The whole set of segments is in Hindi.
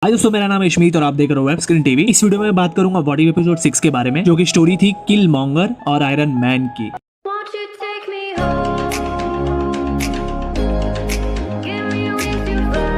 हाय दोस्तों, मेरा नाम है इशमीत और आप देख रहे हो वेब स्क्रीन टीवी। इस वीडियो में मैं बात करूंगा व्हाट इफ एपिसोड 6 के बारे में, जो कि स्टोरी थी किल मॉन्गर और आयरन मैन की। Won't you take me home? Give me wings to fly.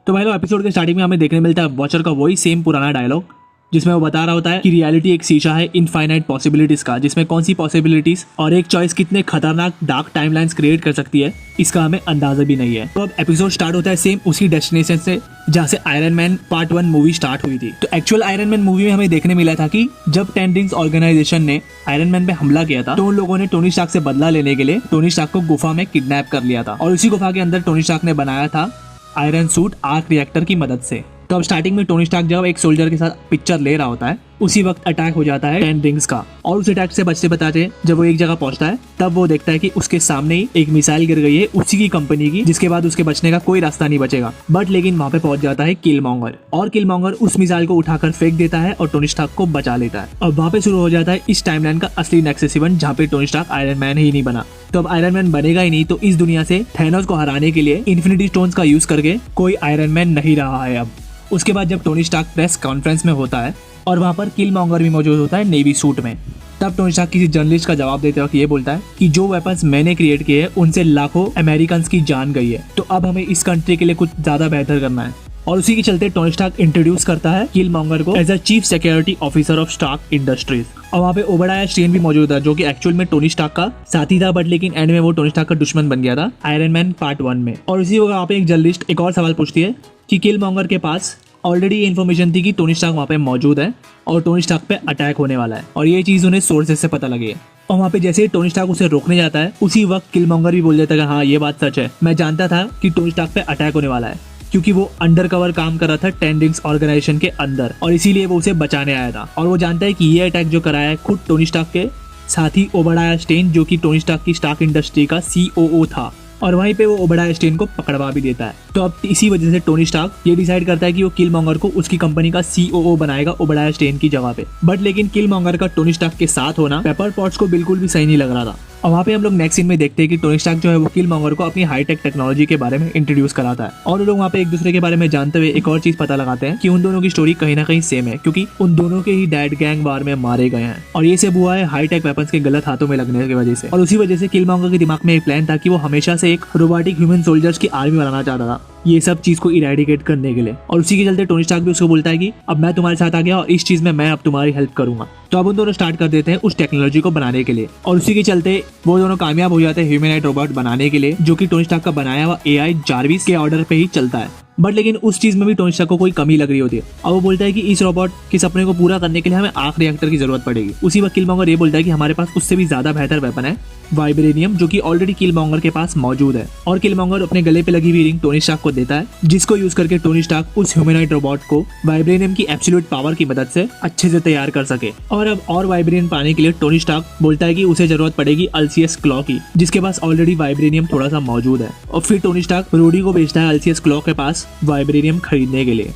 तो भाई लोग, एपिसोड के स्टार्टिंग में हमें देखने मिलता है वॉचर का वही सेम पुराना डायलॉग, जिसमें वो बता रहा होता है कि रियलिटी एक शीशा है इनफाइनाइट पॉसिबिलिटीज का, जिसमें कौन सी पॉसिबिलिटीज और एक चॉइस कितने खतरनाक डार्क टाइमलाइंस क्रिएट कर सकती है, इसका हमें अंदाजा भी नहीं है। तो अब एपिसोड स्टार्ट होता है सेम उसी डेस्टिनेशन से जहाँ से iron man part 1 movie start हुई थी। तो एक्चुअल आयरन मैन मूवी में हमें देखने मिला था कि जब 10 रिंग्स ऑर्गेनाइजेशन ने आयरन मैन पे हमला किया था, तो उन लोगों ने टोनी स्टार्क से बदला लेने के लिए टोनी स्टार्क को गुफा में किडनैप कर लिया था और उसी गुफा के अंदर टोनी स्टार्क ने बनाया था आयरन सूट आर्क रिएक्टर की मदद से। तो अब स्टार्टिंग में टोनी स्टार्क जब एक सोल्जर के साथ पिक्चर ले रहा होता है, उसी वक्त अटैक हो जाता है 10 रिंग्स का, और उस अटैक से बचते बचाते जब वो एक जगह पहुंचता है, तब वो देखता है कि उसके सामने ही एक मिसाइल गिर गई है उसी की कंपनी की, जिसके बाद उसके बचने का कोई रास्ता नहीं बचेगा। बट लेकिन वहां पे पहुंच जाता है किल मॉन्गर, और किल मॉन्गर उस मिसाइल को उठाकर फेंक देता है और टोनी स्टार्क को बचा लेता है। अब वहां पे शुरू हो जाता है इस टाइमलाइन का असली नेक्सस इवेंट, जहाँ पे टोनी स्टार्क आयरन मैन ही नहीं बना। तो अब आयरन मैन बनेगा ही नहीं, तो इस दुनिया से थैनोस को हराने के लिए इन्फिनिटी स्टोन्स का यूज करके कोई आयरन मैन नहीं रहा है अब। उसके बाद जब टोनी स्टार्क प्रेस कॉन्फ्रेंस में होता है और वहां पर किल मॉन्गर भी मौजूद होता है नेवी सूट में, तब टोनी स्टार्क किसी जर्नलिस्ट का जवाब देते वक्त ये बोलता है कि जो वेपन्स मैंने क्रिएट किए हैं उनसे लाखों अमेरिकन की जान गई है, तो अब हमें इस कंट्री के लिए कुछ ज्यादा बेहतर करना है। और उसी के चलते टोनी स्टार्क इंट्रोड्यूस करता है किल मॉन्गर को as a chief security officer of Stark Industries. और वहाँ पे ओबेडाया स्टेन भी मौजूद था, जो कि एक्चुअल में टोनी स्टार्क का साथी था, बट लेकिन एंड में वो टोनी स्टार्क का दुश्मन बन गया था आयरन मैन पार्ट 1 में। और उसी वक्त वहाँ पे एक जर्नलिस्ट एक और सवाल पूछती है कि किल मॉन्गर के पास ऑलरेडी ये इन्फॉर्मेशन थी कि टोनी स्टार्क वहाँ पे मौजूद है और टोनी स्टार्क पे अटैक होने वाला है, और ये चीज़ उन्हें सोर्सेज से पता लगी है। और वहाँ पे जैसे ही टोनी स्टार्क उसे रोकने जाता है, उसी वक्त किल मॉन्गर भी बोल देता है कि हाँ, ये बात सच है, मैं जानता था कि टोनी स्टार्क पे अटैक होने वाला है, क्योंकि वो अंडर कवर काम कर रहा था 10 रिंग्स ऑर्गेनाइजेशन के अंदर, और इसीलिए वो उसे बचाने आया था। और वो जानता है कि ये अटैक जो कराया है खुद टोनी स्टार्क के साथी ओबेडाया स्टेन, जो कि टोनी स्टार्क की स्टार्क इंडस्ट्री का COO था, और वहीं पे वो ओबेडाया स्टेन को पकड़वा भी देता है। तो अब इसी वजह से टोनी स्टार्क ये डिसाइड करता है कि वो किल मॉन्गर को उसकी कंपनी का COO बनाएगा ओबेडाया स्टेन की जगह पे। बट लेकिन किल मॉन्गर का टोनी स्टार्क के साथ होना पेपर पॉट्स को बिल्कुल भी सही नहीं लग रहा था। और वहाँ पे हम लोग नेक्स्ट सीन में देखते हैं कि टोनी स्टार्क जो है वो किल मॉन्गर को अपनी हाईटेक टेक्नोलॉजी के बारे में इंट्रोड्यूस कराता है, और लोग वहाँ पे एक दूसरे के बारे में जानते हुए एक और चीज पता लगाते हैं कि उन दोनों की स्टोरी कहीं ना कहीं सेम है, क्योंकि उन दोनों के ही डैड गैंग वार में मारे गए हैं, और ये सब हुआ है हाईटेक वेपन्स के गलत हाथों में लगने की वजह से। और उसी वजह से किल मॉन्गर के दिमाग में एक प्लान था कि वो हमेशा से एक रोबोटिक ह्यूमन सोल्जर्स की आर्मी बनाना चाहता था, ये सब चीज को इरेडिकेट करने के लिए। और उसी के चलते टोनी स्टार्क भी उसको बोलता है कि अब मैं तुम्हारे साथ आ गया और इस चीज में मैं अब तुम्हारी हेल्प करूंगा। तो अब उन दोनों स्टार्ट कर देते हैं उस टेक्नोलॉजी को बनाने के लिए, और उसी के चलते वो दोनों कामयाब हो जाते हैं ह्यूमनॉइड रोबोट बनाने के लिए, जो कि टोनी स्टार्क का बनाया हुआ AI जार्विस के ऑर्डर पे ही चलता है। बट लेकिन उस चीज में भी टोनी स्टार्क को कोई कमी लग रही होती है, और वो बोलता है कि इस रोबोट के सपने को पूरा करने के लिए हमें आर्क रिएक्टर की जरूरत पड़ेगी। उसी वक्त किल मॉन्गर ये बोलता है कि हमारे पास उससे भी ज्यादा बेहतर वेपन है वाइब्रेनियम, जो कि ऑलरेडी किल मॉन्गर के पास मौजूद है। और किल मॉन्गर अपने गले पे लगी हुई रिंग टोनी स्टार्क को देता है, जिसको यूज करके टोनी स्टार्क उस ह्यूमनॉइड रोबोट को वाइब्रेनियम की एब्सोल्यूट पावर की मदद से अच्छे से तैयार कर सके। और अब और वाइब्रेनियम पाने के लिए टोनी स्टार्क बोलता है कि उसे जरूरत पड़ेगी अल्सियस क्लॉ की, जिसके पास ऑलरेडी वाइब्रेनियम थोड़ा सा मौजूद है। और फिर टोनी स्टार्क रोडी को भेजता है अल्सियस क्लॉ के पास वाइब्रेनियम खरीदने के लिए।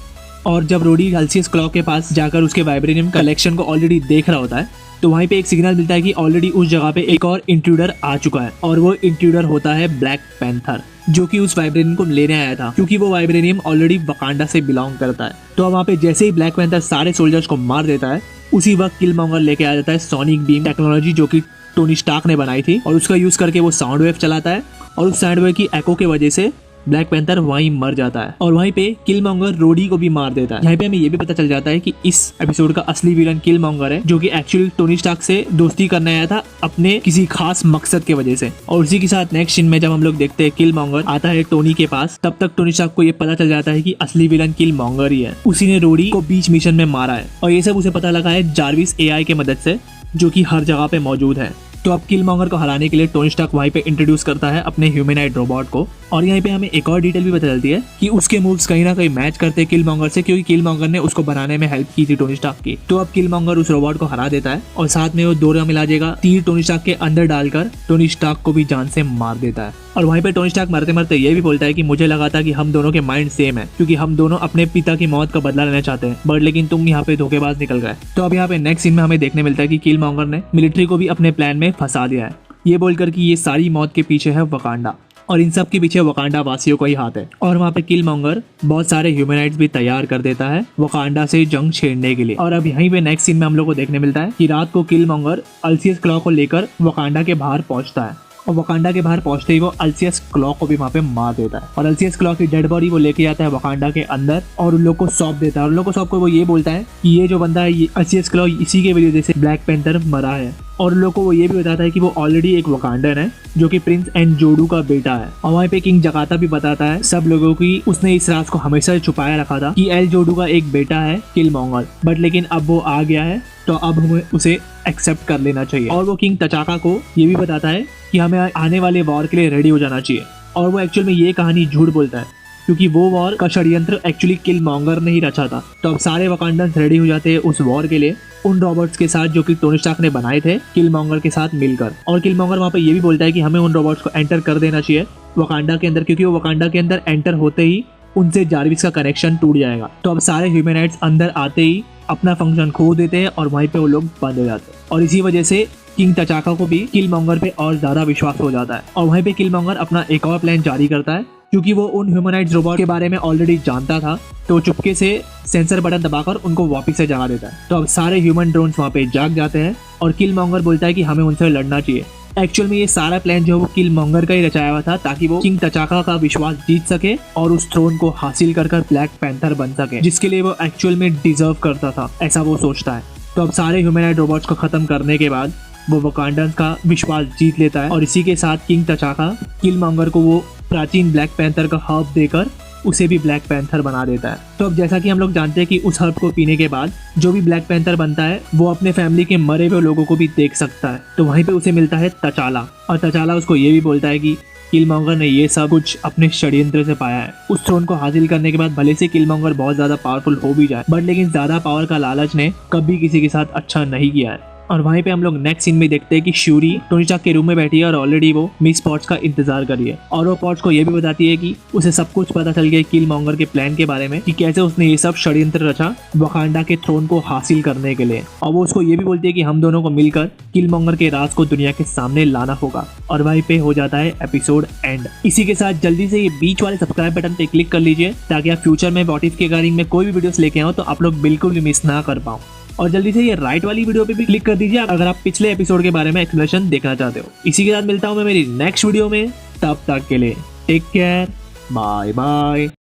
और जब रोडी अल्सियस क्लॉ के पास जाकर उसके वाइब्रेनियम कलेक्शन को ऑलरेडी देख रहा होता है, तो वहीं पे एक सिग्नल मिलता है कि ऑलरेडी उस जगह पे एक और इंट्रूडर आ चुका है, और वो इंट्रूडर होता है ब्लैक पैंथर, जो कि उस वाइब्रेनियम को लेने आया था, क्योंकि वो वाइब्रेनियम ऑलरेडी वकांडा से बिलोंग करता है। तो वहाँ पे जैसे ही ब्लैक पैंथर सारे सोल्जर्स को मार देता है, उसी वक्त किल मॉन्गर लेके आ जाता है सोनिक बीम टेक्नोलॉजी, जो कि टोनी स्टार्क ने बनाई थी, और उसका यूज करके वो साउंड वेव चलाता है, और उस साउंड वेव की एको के वजह से ब्लैक पैंथर वहीं मर जाता है, और वहीं पे किल मॉन्गर रोडी को भी मार देता है। यहाँ पे हमें ये भी पता चल जाता है कि इस एपिसोड का असली विलन किल मॉन्गर है, जो कि एक्चुअली टोनी स्टार्क से दोस्ती करने आया था अपने किसी खास मकसद के वजह से। और उसी के साथ नेक्स्ट सीन में जब हम लोग देखते हैं किल मॉन्गर आता है टोनी के पास, तब तक टोनी स्टार्क को ये पता चल जाता है कि असली विलन किल मॉन्गर ही है, उसी ने रोडी को बीच मिशन में मारा है, और ये सब उसे पता लगा है जार्विस AI की मदद से, जो कि हर जगह पे मौजूद है। तो अब किल मॉन्गर को हराने के लिए टोनी स्टार्क वहीं पे इंट्रोड्यूस करता है अपने ह्यूमनॉइड रोबोट को, और यहाँ पे हमें एक और डिटेल भी पता चलती है कि उसके मूव्स कहीं ना कहीं मैच करते हैं किल मॉन्गर से, क्योंकि किल मॉन्गर ने उसको बनाने में हेल्प की थी टोनी स्टार्क की। तो अब किल मॉन्गर उस रोबोट को हरा देता है, और साथ में वो दोहरा मिला देगा तीर टोनी स्टार्क के अंदर डालकर टोनी स्टार्क को भी जान से मार देता है। और वहीं पे टोनी स्टार्क मरते मरते ये भी बोलता है कि मुझे लगा था कि हम दोनों के माइंड सेम है, क्योंकि हम दोनों अपने पिता की मौत का बदला लेना चाहते हैं, बट लेकिन तुम यहाँ पे धोखेबाज निकल गए। तो अब यहाँ पे नेक्स्ट सीन में हमें देखने मिलता है कि किल मॉन्गर ने मिलिट्री को भी अपने प्लान में फंसा दिया है, ये बोलकर कि ये सारी मौत के पीछे है वकांडा। और इन सब के पीछे वकांडा वासियों का ही हाथ है। और वहाँ पे किलमॉन्गर बहुत सारे ह्यूमनाइट्स भी तैयार कर देता है वकांडा से जंग छेड़ने के लिए। और अब यहीं पे नेक्स्ट सीन में हम लोग को देखने मिलता है कि रात को किलमॉन्गर अल्सियस क्लॉ को लेकर वकांडा के बाहर पहुंचता है और वकांडा के बाहर पहुंचते ही वो अल्सियस क्लॉ को भी वहाँ पे मार देता है और अल्सियस क्लॉ की डेड बॉडी वो लेके आता है वकांडा के अंदर और उन लोग को सौंप देता है। और उन लोग को सौंप को वो ये बोलता है कि ये जो बंदा है ये अल्सियस क्लॉ इसी के वजह से ब्लैक पैंथर मरा है। और लोग को वो ये भी बताता है कि वो ऑलरेडी एक वकांडन है जो कि प्रिंस एनजोडू का बेटा है। और वहीं पे किंग जकाता भी बताता है सब लोगों की उसने इस राज को हमेशा छुपाया रखा था कि एनजोडू का एक बेटा है किलमॉन्गर, बट लेकिन अब वो आ गया है तो अब हमें उसे एक्सेप्ट कर लेना चाहिए। और वो किंग तचाका को ये भी बताता है कि हमें आने वाले वॉर के लिए रेडी हो जाना चाहिए। और वो एक्चुअल में ये कहानी झूठ बोलता है क्योंकि वो वॉर का षड्यंत्र एक्चुअली किलमॉन्गर ने ही रचा था। तो अब सारे वकांडन्स रेडी हो जाते हैं उस वॉर के लिए उन रॉबर्ट्स के साथ जो कि टोनी स्टार्क ने बनाए थे किलमॉन्गर के साथ मिलकर। और किलमॉन्गर वहाँ पे ये भी बोलता है कि हमें उन रॉबर्ट्स को एंटर कर देना चाहिए वकांडा के अंदर, क्योंकि वो वकांडा के अंदर एंटर होते ही उनसे जारविस का कनेक्शन टूट जाएगा। तो अब सारे ह्यूमनाइट्स अंदर आते ही अपना फंक्शन खो देते हैं और वहीं पे वो लोग बंद हो जाते हैं। और इसी वजह से किंग तचाका को भी किलमॉन्गर पे और ज्यादा विश्वास हो जाता है और वहीं पे किलमॉन्गर अपना एक और प्लान जारी करता है क्योंकि वो उन ह्यूमनाइट्स रोबोट के बारे में ऑलरेडी जानता था। तो वो चुपके से सेंसर बटन दबाकर उनको वापस से जगा देता है। तो अब सारे ह्यूमन ड्रोन्स वहाँ पे जाग जाते हैं और किलमॉन्गर बोलता है कि हमें उनसे लड़ना चाहिए। एक्चुअल में ये सारा प्लान जो है वो किलमॉन्गर का ही रचाया हुआ था ताकि वो किंग तचाका का विश्वास जीत सके और उस थ्रोन को हासिल कर ब्लैक पैंथर बन सके, जिसके लिए वो एक्चुअल में डिजर्व करता था, ऐसा वो सोचता है। तो अब सारे ह्यूमनाइट रोबोट्स को खत्म करने के बाद वो वकांडन्स का विश्वास जीत लेता है और इसी के साथ किंग तचाका किलमॉन्गर को वो प्राचीन ब्लैक पैंथर का हर्ब देकर उसे भी ब्लैक पैंथर बना देता है। तो अब जैसा कि हम लोग जानते हैं कि उस हर्ब को पीने के बाद जो भी ब्लैक पैंथर बनता है वो अपने फैमिली के मरे हुए लोगों को भी देख सकता है। तो वहीं पे उसे मिलता है तचाला और तचाला उसको ये भी बोलता है कि किलमॉन्गर ने ये सब कुछ अपने षड्यंत्र से पाया है। उस थ्रोन को हासिल करने के बाद भले से किलमॉन्गर बहुत ज्यादा पावरफुल हो भी जाए, बट लेकिन ज्यादा पावर का लालच ने कभी किसी के साथ अच्छा नहीं किया है। और वहीं पे हम लोग नेक्स्ट सीन में देखते हैं कि श्यूरी टोनी स्टार्क के रूम में बैठी है और ऑलरेडी वो मिस पॉट्स का इंतजार कर रही है और वो पॉट्स को ये भी बताती है कि उसे सब कुछ पता चल गया किलमॉन्गर के प्लान के बारे में कि कैसे उसने ये सब षड्यंत्र रचा वकांडा के थ्रोन को हासिल करने के लिए। और वो उसको ये भी बोलती है कि हम दोनों को मिलकर किलमॉन्गर के राज को दुनिया के सामने लाना होगा। और वहीं पे हो जाता है एपिसोड एंड। इसी के साथ जल्दी से ये बीच वाले सब्सक्राइब बटन पे क्लिक कर लीजिए ताकि आप फ्यूचर में व्हाट इफ के रिगार्डिंग में कोई भी वीडियोस लेके आओ तो आप लोग बिल्कुल भी मिस ना कर पाओ। और जल्दी से ये राइट वाली वीडियो पे भी क्लिक कर दीजिए अगर आप पिछले एपिसोड के बारे में एक्सप्लेनेशन देखना चाहते हो। इसी के साथ मिलता हूँ मैं मेरी नेक्स्ट वीडियो में, तब तक के लिए टेक केयर, बाय बाय।